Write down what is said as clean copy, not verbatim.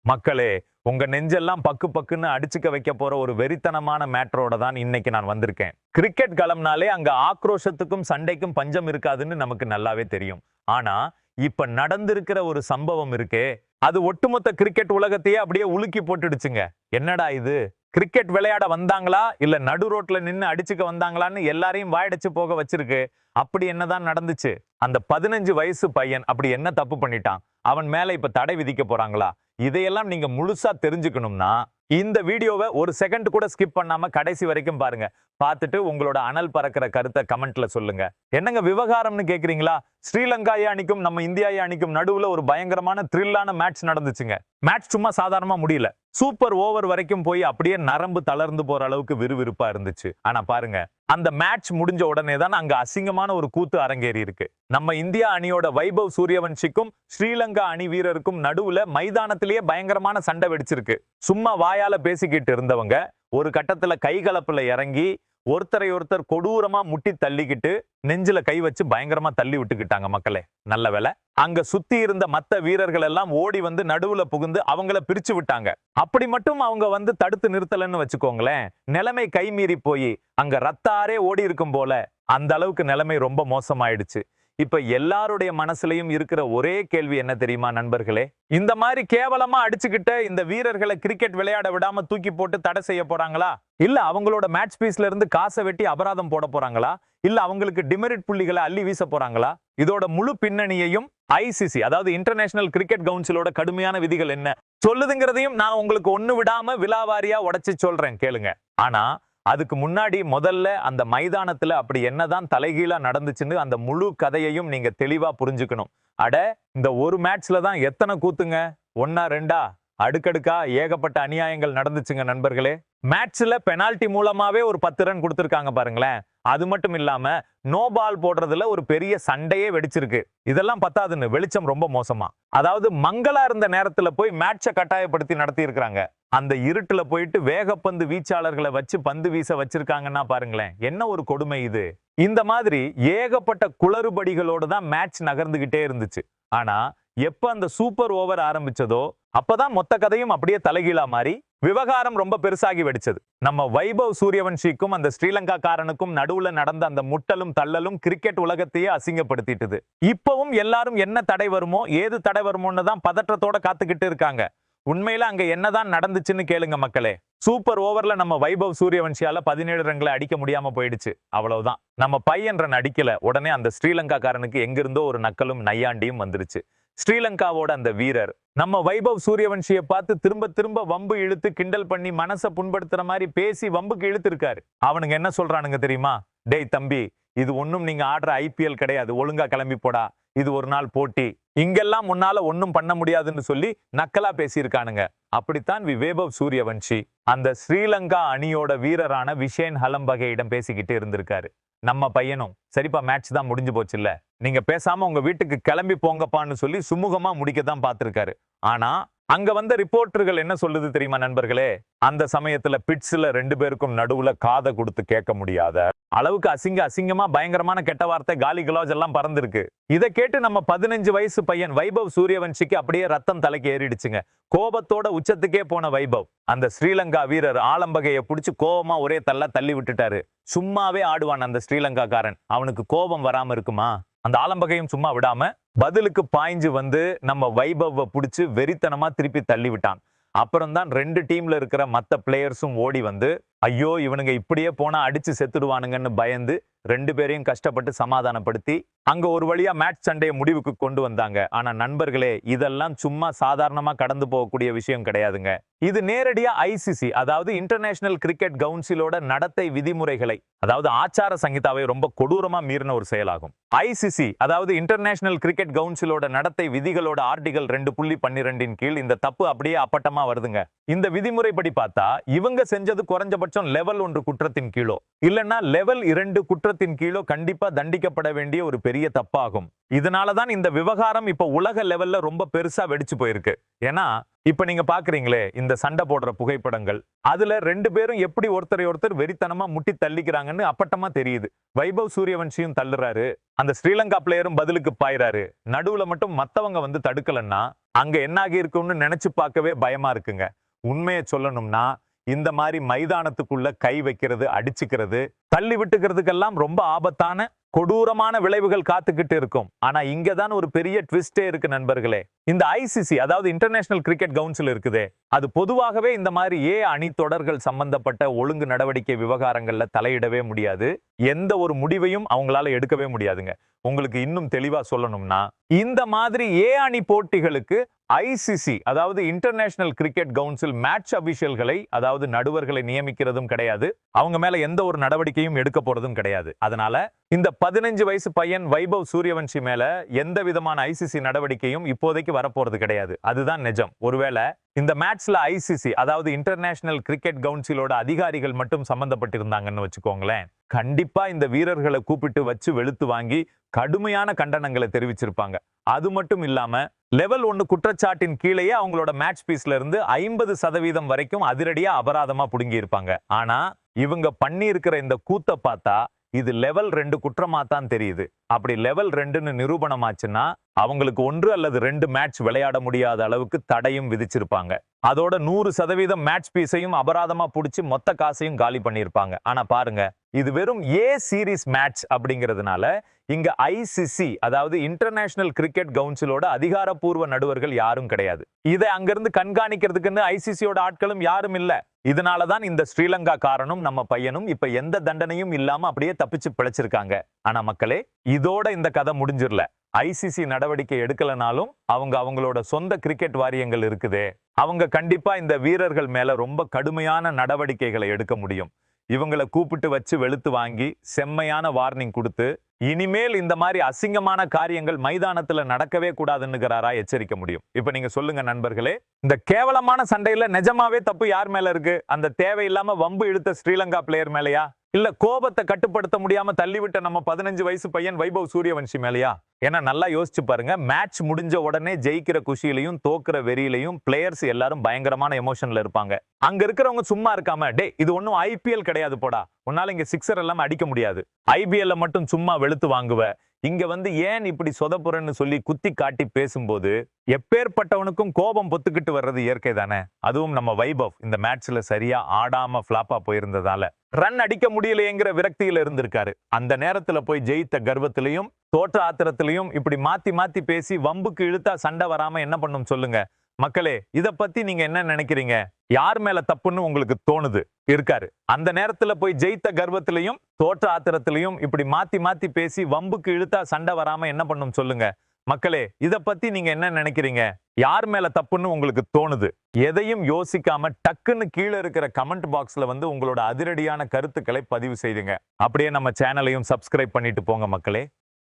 மக்களே, உங்க நெஞ்செல்லாம் பக்கு பக்குன்னு அடிச்சுக்க வைக்க போற ஒரு வெறித்தனமான மேட்டரோட தான் இன்னைக்கு நான் வந்திருக்கேன். கிரிக்கெட் களம்னாலே அங்க ஆக்ரோஷத்துக்கும் சண்டைக்கும் பஞ்சம் இருக்காதுன்னு நமக்கு நல்லாவே தெரியும். ஆனா இப்ப நடந்திருக்கிற ஒரு சம்பவம் இருக்கே, அது ஒட்டுமொத்த கிரிக்கெட் உலகத்தையே அப்படியே உலுக்கி போட்டுடுச்சுங்க. என்னடா இது? கிரிக்கெட் விளையாட வந்தாங்களா இல்ல நடு ரோட்ல நின்னு அடிச்சுக்க வந்தாங்களான்னு எல்லாரையும் வாயடிச்சு போக வச்சிருக்கு. அப்படி என்னதான் நடந்துச்சு? அந்த 15 வயசு பையன் அப்படி என்ன தப்பு பண்ணிட்டான்? அவன் மேல இப்ப தடை விதிக்க போறாங்களா? இதையெல்லாம் நீங்க முழுசா தெரிஞ்சுக்கணும்னா இந்த வீடியோவை ஒரு செகண்ட் கூட ஸ்கிப் பண்ணாம கடைசி வரைக்கும் பாருங்க. பார்த்துட்டு உங்களோட அனல் பறக்கிற கருத்தை கமெண்ட்ல சொல்லுங்க. என்னங்க விவகாரம்னு கேக்குறீங்களா? ஸ்ரீலங்கா அணிக்கும் நம்ம இந்தியா அணிக்கும் நடுவுல ஒரு பயங்கரமான த்ரில்லான மேட்ச் நடந்துச்சுங்க. மேட்ச் சும்மா சாதாரணமா முடியல. சூப்பர் ஓவர் வரைக்கும் போய் அப்படியே நரம்பு தளர்ந்து போற அளவுக்கு விறுவிறுப்பா இருந்துச்சு. ஆனா பாருங்க, அந்த மேட்ச் முடிஞ்ச உடனே தான் அங்க அசிங்கமான ஒரு கூத்து அரங்கேறி இருக்கு. நம்ம இந்தியா அணியோட வைபவ் சூரியவன்ஷிக்கும் ஸ்ரீலங்கா அணி வீரருக்கும் நடுவுல மைதானத்திலேயே பயங்கரமான சண்டை வெடிச்சிருக்கு. சும்மா வாயால பேசிக்கிட்டு இருந்தவங்க ஒரு கட்டத்துல கைகலப்புல இறங்கி ஒருத்தரை ஒருத்தர் கொடூரமா முட்டி தள்ளிக்கிட்டு நெஞ்சில கை வச்சு பயங்கரமா தள்ளி விட்டுக்கிட்டாங்க. மக்களே, நல்ல வேலை அங்க சுத்தி இருந்த மத்த வீரர்கள் எல்லாம் ஓடி வந்து நடுவுல புகுந்து அவங்கள பிரிச்சு விட்டாங்க. அப்படி மட்டும் அவங்க வந்து தடுத்து நிறுத்தலன்னு வச்சுக்கோங்களேன், நிலைமை கைமீறி போய் அங்க ரத்தாரே ஓடி இருக்கும் போல. அந்த அளவுக்கு நிலைமை ரொம்ப மோசமாயிடுச்சு. இப்ப எல்லாருடைய மனசுலயும் இருக்கிற ஒரே கேள்வி என்ன தெரியுமா நண்பர்களே? இந்த மாதிரி கேவலமா அடிச்சுக்கிட்ட இந்த வீரர்களை கிரிக்கெட் விளையாட விடாம தூக்கி போட்டு தடை செய்ய போறாங்களா? இல்ல அவங்களோட மேட்ச் பீஸ்ல இருந்து காசை வெட்டி அபராதம் போட போறாங்களா? இல்ல அவங்களுக்கு டிமெரிட் புள்ளிகளை அள்ளி வீச போறாங்களா? இதோட முழு பின்னணியையும் ஐசிசி, அதாவது இன்டர்நேஷனல் கிரிக்கெட் கவுன்சிலோட கடுமையான விதிகள் என்ன சொல்லுதுங்கிறதையும் நான் உங்களுக்கு ஒண்ணு விடாம விலாவாரியா உடைச்சு சொல்றேன், கேளுங்க. ஆனா அதுக்கு முன்னாடி முதல்ல அந்த மைதானத்துல அப்படி என்னதான் தலைகீழா நடந்துச்சுன்னு அந்த முழு கதையையும் நீங்க தெளிவா புரிஞ்சுக்கணும். அட, இந்த ஒரு மேட்ச்ல தான் எத்தனை கூத்துங்க? ஒன்னா ரெண்டா? அடுக்கடுக்கா ஏகப்பட்ட அநியாயங்கள் நடந்துச்சுங்க நண்பர்களே. மேட்ச்ல பெனால்டி மூலமாவே ஒரு 10 ரன் கொடுத்திருக்காங்க பாருங்களேன். அது மட்டும் இல்லாம நோ பால் போடுறதுல ஒரு பெரிய சண்டையே வெடிச்சிருக்கு. இதெல்லாம் பத்தாதுன்னு வெளிச்சம் ரொம்ப மோசமா, அதாவது மங்களா இருந்த நேரத்துல போய் மேட்சை கட்டாயப்படுத்தி நடத்தி இருக்காங்க. அந்த இருட்டுல போயிட்டு வேகப்பந்து வீச்சாளர்களை வச்சு பந்து வீச வச்சிருக்காங்கன்னா பாருங்களேன், என்ன ஒரு கொடுமை இது. இந்த மாதிரி ஏகப்பட்ட குளறுபடிகளோட தான் மேட்ச் நகர்ந்துகிட்டே இருந்துச்சு. ஆனா எப்ப அந்த சூப்பர் ஓவர் ஆரம்பிச்சதோ அப்பதான் மொத்த கதையும் அப்படியே தலைகீழா மாறி விவகாரம் ரொம்ப பெருசாகி வெடிச்சது. நம்ம வைபவ் சூரியவன்ஷிக்கும் அந்த ஸ்ரீலங்கா காரனுக்கும் நடுவுல நடந்த அந்த முட்டலும் தள்ளலும் கிரிக்கெட் உலகத்தையே அசிங்கப்படுத்திட்டது. இப்பவும் எல்லாரும் என்ன தடை வருமோ ஏது தடை வருமோன்னு தான் பதற்றத்தோட காத்துக்கிட்டு இருக்காங்க. உண்மையில அங்க என்னதான் நடந்துச்சுன்னு கேளுங்க மக்களே. சூப்பர் ஓவர்ல நம்ம வைபவ் சூரியவன்ஷியால 17 ரன்களை அடிக்க முடியாம போயிடுச்சு. அவ்வளவுதான். நம்ம பையன் ரன் அடிக்கல. உடனே அந்த ஸ்ரீலங்கா காரனுக்கு எங்கிருந்தோ ஒரு நக்கலும் நையாண்டியும் வந்துருச்சு. ஸ்ரீலங்காவோட அந்த வீரர் நம்ம வைபவ் சூரியவன்ஷியை பார்த்து திரும்ப திரும்ப வம்பு இழுத்து கிண்டல் பண்ணி மனசை புண்படுத்துற மாதிரி பேசி வம்புக்கு இழுத்து இருக்காரு. அவனுங்க என்ன சொல்றானுங்க தெரியுமா? டேய் தம்பி, இது ஒன்னும் நீங்க ஆடுற ஐபிஎல் கிடையாது, ஒழுங்கா கிளம்பி போடா, இது ஒரு நாள் போட்டி, இங்கெல்லாம் முன்னால ஒன்னும் பண்ண முடியாதுன்னு சொல்லி நக்கலா பேசியிருக்கானுங்க. அப்படித்தான் வைபவ் சூரியவன்ஷி அந்த ஸ்ரீலங்கா அணியோட வீரரான விஷேன் ஹலம்பகையிடம் பேசிக்கிட்டு இருந்திருக்காரு. நம்ம பையனும் சரிப்பா, மேட்ச் தான் முடிஞ்சு போச்சு இல்ல, நீங்க பேசாம உங்க வீட்டுக்கு கிளம்பி போங்கப்பான்னு சொல்லி சுமூகமா முடிக்க தான் பார்த்திருக்காரு. ஆனா அங்க வந்த ரிப்போர்ட்டர்கள் என்ன சொல்லுது தெரியுமா நண்பர்களே? அந்த சமயத்துல பிட்ஸ்ல 2 பேருக்கும் நடுவுல காதை கொடுத்து கேட்க முடியாத அளவுக்கு அசிங்கமா பயங்கரமான கெட்ட வார்த்தை காலி கலாஜ் எல்லாம் பறந்துருக்கு. இதை கேட்டு நம்ம 15 வயசு பையன் வைபவ் சூரியவன்ஷிக்கு அப்படியே ரத்தம் தலைக்கு ஏறிடுச்சுங்க. கோபத்தோட உச்சத்துக்கே போன வைபவ் அந்த ஸ்ரீலங்கா வீரர் ஆலம்பகையை பிடிச்சு கோபமா ஒரே தள்ளி விட்டுட்டாரு. சும்மாவே ஆடுவான் அந்த ஸ்ரீலங்கா காரன், அவனுக்கு கோபம் வராம இருக்குமா? அந்த ஆலம்பகையும் சும்மா விடாம பதிலுக்கு பாய்ஞ்சு வந்து நம்ம வைபவ புடிச்சு வெறித்தனமா திருப்பி தள்ளி விட்டான். அப்புறம் தான் 2 டீம்ல இருக்கிற மத்த பிளேயர்ஸும் ஓடி வந்து ஐயோ இவனுங்க இப்படியே போனா அடிச்சு செத்துடுவானுங்கன்னு பயந்து 2 பேரையும் கஷ்டப்பட்டு சமாதானப்படுத்தி அங்க ஒரு வழியா மேட்ச் சண்டையை முடிவுக்கு கொண்டு வந்தாங்க. ஆனா நண்பர்களே, இதெல்லாம் சும்மா சாதாரணமா கடந்து போகக்கூடிய விஷயம் கிடையாதுங்க. இது நேரடியா ஐசிசி, அதாவது இன்டர்நேஷனல் கிரிக்கெட் கவுன்சிலோட நடத்தை விதிமுறைகளை, அதாவது ஆச்சார சங்கீதாவை ரொம்ப கொடூரமா மீறின ஒரு செயலாகும். ஐசிசி, அதாவது இன்டர்நேஷனல் கிரிக்கெட் கவுன்சிலோட நடத்தை விதிகளோட ஆர்டிகல் 2.12 கீழ் இந்த தப்பு அப்படியே அப்பட்டமா வருதுங்க. இந்த விதிமுறைப்படி பார்த்தா இவங்க செஞ்சது குறைஞ்சபட்சம் லெவல் 1 குற்றத்தின் கீழோ இல்லைன்னா லெவல் 2 குற்றத்தின் கீழோ கண்டிப்பா தண்டிக்கப்பட வேண்டிய ஒரு பெரிய பெரிய தப்பாகும். இதனாலதான் இந்த விவகாரம் இப்ப உலக லெவல்ல ரொம்ப பெருசா வெடிச்சு போயிருக்கு. ஏன்னா இப்ப நீங்க பாக்குறீங்களே இந்த சண்டை போடுற புகைப்படங்கள், அதுல 2 பேரும் எப்படி ஒருத்தரை ஒருத்தர் வெறித்தனமா முட்டி தள்ளிக்கிறாங்கன்னு அப்பட்டமா தெரியுது. வைபவ் சூரியவன்ஷியும் தள்ளுறாரு, அந்த ஸ்ரீலங்கா பிளேயரும் பதிலுக்கு பாயிறாரு. நடுவுல மட்டும் மத்தவங்க வந்து தடுக்கலன்னா அங்க என்ன ஆகி இருக்கும்னு நினைச்சு பார்க்கவே பயமா இருக்குங்க. உண்மையை சொல்லணும்னா இந்த மாதிரி மைதானத்துக்குள்ள கை வைக்கிறது, அடிச்சுக்கிறது, தள்ளி விட்டுக்கிறதுக்கெல்லாம் ரொம்ப ஆபத்தான கொடூரமான விளைவுகள் காத்துக்கிட்டு இருக்கும். ஆனா இங்கதான் ஒரு பெரிய ட்விஸ்டே இருக்கு நண்பர்களே. இந்த ஐசிசி அதாவது இன்டர்நேஷனல் கிரிக்கெட் கவுன்சில் இருக்குதே, அது பொதுவாகவே இந்த மாதிரி அணி தொடர்கள் சம்பந்தப்பட்ட ஒழுங்கு நடவடிக்கை விவகாரங்கள்ல தலையிடவே முடியாது. எந்த ஒரு முடிவையும் அவங்களால எடுக்கவே முடியாதுங்க. உங்களுக்கு இன்னும் தெளிவா சொல்லணும்னா இந்த மாதிரி அணி போட்டிகளுக்கு ஐசிசி அதாவது இன்டர்நேஷனல் கிரிக்கெட் கவுன்சில் மேட்ச் அபிஷியல்களை அதாவது நடுவர்களை நியமிக்கிறதும் கிடையாது. அவங்க மேல எந்த ஒரு நடவடிக்கையும் எடுக்க போறதும் கிடையாது. அதனால இந்த 15 வயசு பையன் வைபவ் சூரியவன்ஷி மேல எந்த விதமான ஐசிசி நடவடிக்கையும் இப்போதைக்கு வரப்போறது கிடையாது. அதுதான் நிஜம். ஒருவேளை இந்த மேட்ச்ல ஐசிசி அதாவது இன்டர்நேஷனல் கிரிக்கெட் கவுன்சிலோட அதிகாரிகள் மட்டும் சம்பந்தப்பட்டிருந்தாங்கன்னு வச்சுக்கோங்களேன், கண்டிப்பா இந்த வீரர்களை கூப்பிட்டு வச்சு வெளுத்து வாங்கி கடுமையான கண்டனங்களை தெரிவிச்சிருப்பாங்க. அது மட்டும் இல்லாம லெவல் 1 குற்றச்சாட்டின் கீழேயே அவங்களோட மேட்ச் பீஸ்ல இருந்து 50% வரைக்கும் அதிரடியா அபராதமா புடுங்கி இருப்பாங்க. ஆனா இவங்க பண்ணி இருக்கிற இந்த கூத்த பார்த்தா இது லெவல் 2 குற்றமா தான் தெரியுது. அப்படி லெவல் 2ன்னு நிரூபணம் ஆச்சுன்னா அவங்களுக்கு 1 அல்லது 2 மேட்ச் விளையாட முடியாத அளவுக்கு தடையும் விதிச்சிருப்பாங்க. அதோட 100% மேட்ச் பீஸையும் அபராதமா புடிச்சு மொத்த காசையும் காலி பண்ணிருப்பாங்க. ஆனா பாருங்க, இது வெறும் சீரிஸ் மேட்ச் அப்படிங்கிறதுனால இங்க ஐசிசி அதாவது இன்டர்நேஷனல் கிரிக்கெட் கவுன்சிலோட அதிகாரப்பூர்வ நடுவர்கள் யாரும் கிடையாது. இதை அங்கிருந்து கண்காணிக்கிறதுக்குன்னு ஐசிசியோட ஆட்களும் யாரும் இல்ல. இதனாலதான் இந்த ஸ்ரீலங்கா காரனும் நம்ம பையனும் இப்ப எந்த தண்டனையும் இல்லாம அப்படியே தப்பிச்சு பிழைச்சிருக்காங்க. ஆனா மக்களே, இதோட இந்த கதை முடிஞ்சிரல. ஐசிசி நடவடிக்கை எடுக்கலனாலும் அவங்களோட சொந்த கிரிக்கெட் வாரியங்கள் இருக்குதே, அவங்க கண்டிப்பா இந்த வீரர்கள் மேல ரொம்ப கடுமையான நடவடிக்கைகளை எடுக்க முடியும். இவங்களை கூப்பிட்டு வச்சு வெளுத்து வாங்கி செம்மையான வார்னிங் கொடுத்து இனிமேல் இந்த மாதிரி அசிங்கமான காரியங்கள் மைதானத்துல நடக்கவே கூடாதுன்னுகிறாரா எச்சரிக்க முடியும். இப்ப நீங்க சொல்லுங்க நண்பர்களே, இந்த கேவலமான சண்டையில நிஜமாவே தப்பு யார் மேல இருக்கு? அந்த தேவையில்லாம வம்பு இழுத்த ஸ்ரீலங்கா பிளேயர் மேலையா, இல்ல கோபத்தை கட்டுப்படுத்த முடியாம தள்ளிவிட்ட நம்ம 15 வயசு பையன் வைபவ் சூரியவன்ஷி மேலையா? ஏன்னா நல்லா யோசிச்சு பாருங்க, மேட்ச் முடிஞ்ச உடனே ஜெயிக்கிற குஷியிலையும் தோக்குற வெறியிலையும் பிளேயர்ஸ் எல்லாரும் பயங்கரமான எமோஷன்ல இருப்பாங்க. அங்க இருக்கிறவங்க சும்மா இருக்காம, டே இது ஒன்னும் ஐபிஎல் கிடையாது போடா, உன்னால இங்க சிக்ஸர் எல்லாம் அடிக்க முடியாது, ஐபிஎல்ல மட்டும் சும்மா வெளுத்து வாங்குவ, இங்க வந்து ஏன் இப்படி சொதப்புறன்னு சொல்லி குத்தி காட்டி பேசும்போது எப்பேற்பட்டவனுக்கும் கோபம் பொத்துக்கிட்டு வர்றது இயற்கை தானே. அதுவும் நம்ம வைபவ் இந்த மேட்ச்ல சரியா ஆடாம பிளாப்பா போயிருந்ததால ரன் அடிக்க முடியலையேங்கிற விரக்தியில இருந்திருக்காரு. அந்த நேரத்துல போய் ஜெயித்த கர்வத்திலையும் தோற்ற ஆத்திரத்திலையும் இப்படி மாத்தி மாத்தி பேசி வம்புக்கு இழுத்தா சண்டை வராம என்ன பண்ணும் சொல்லுங்க மக்களே. இத பத்தி நீங்க என்ன நினைக்கிறீங்க? யார் மேல தப்புன்னு உங்களுக்கு தோணுது இருக்காரு? அந்த நேரத்துல போய் ஜெயித்த கர்வத்திலையும் தோற்ற ஆத்திரத்திலையும் இப்படி மாத்தி மாத்தி பேசி வம்புக்கு இழுத்தா சண்டை வராம என்ன பண்ணும் சொல்லுங்க மக்களே. இத பத்தி நீங்க என்ன நினைக்கிறீங்க? யார் மேல தப்புன்னு உங்களுக்கு தோணுது? எதையும் யோசிக்காம டக்குன்னு கீழே இருக்கிற கமெண்ட் பாக்ஸ்ல வந்து உங்களோட அதிரடியான கருத்துக்களை பதிவு செய்யுங்க. அப்படியே நம்ம சேனலையும் சப்ஸ்கிரைப் பண்ணிட்டு போங்க மக்களே.